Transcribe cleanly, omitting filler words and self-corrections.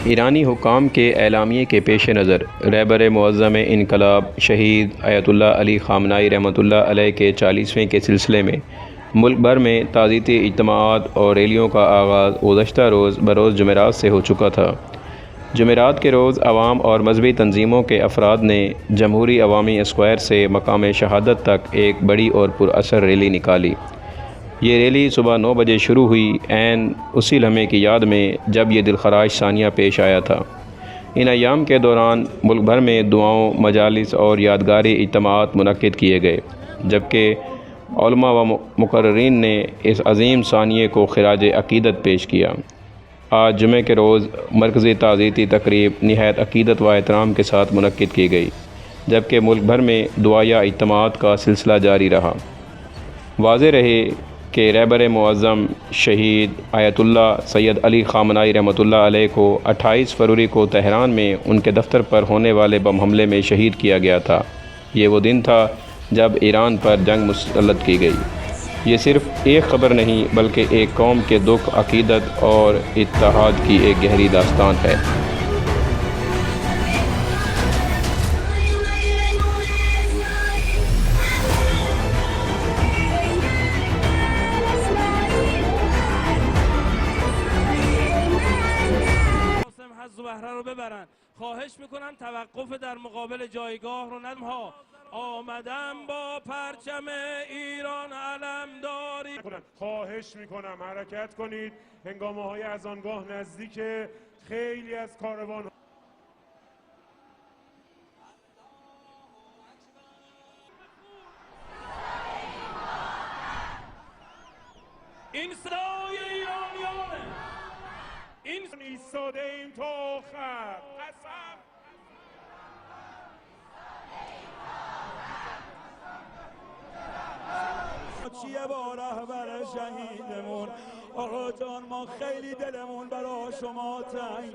ایرانی حکام کے اعلامیے کے پیش نظر رہبر معظم انقلاب شہید آیت اللہ علی خامنہئی رحمۃ اللہ علیہ کے 40ویں کے سلسلے میں ملک بھر میں تعزیتی اجتماعات اور ریلیوں کا آغاز گزشتہ روز بروز جمعرات سے ہو چکا تھا۔ جمعرات کے روز عوام اور مذہبی تنظیموں کے افراد نے جمہوری عوامی اسکوائر سے مقام شہادت تک ایک بڑی اور پراثر ریلی نکالی۔ یہ ریلی صبح 9 بجے شروع ہوئی، عین اسی لمحے کی یاد میں جب یہ دلخراش ثانیہ پیش آیا تھا۔ ان ایام کے دوران ملک بھر میں دعاؤں، مجالس اور یادگاری اجتماعات منعقد کیے گئے، جبکہ علماء و مقررین نے اس عظیم ثانیے کو خراج عقیدت پیش کیا۔ آج جمعے کے روز مرکزی تعزیتی تقریب نہایت عقیدت و احترام کے ساتھ منعقد کی گئی، جبکہ ملک بھر میں دعائیہ اجتماعات کا سلسلہ جاری رہا۔ واضح رہے کہ رہبر معظم شہید آیت اللہ سید علی خامنہئی رحمۃ اللہ علیہ کو 28 فروری کو تہران میں ان کے دفتر پر ہونے والے بم حملے میں شہید کیا گیا تھا۔ یہ وہ دن تھا جب ایران پر جنگ مسلط کی گئی۔ یہ صرف ایک خبر نہیں بلکہ ایک قوم کے دکھ، عقیدت اور اتحاد کی ایک گہری داستان ہے۔ زهره رو ببرن. خواهش میکنم توقف در مقابل جایگاه رو ندم. آمدم با پرچم ایران علمداری. خواهش میکنم حرکت کنید، هنگامه های اذانگاه نزدیک، خیلی از کاروان این صدای ایرانیانه، این ایستاده ایم تا آخر. قسم چیه با رهبر شهیدمون آقا جان، ما خیلی دلمون برا شما تنگ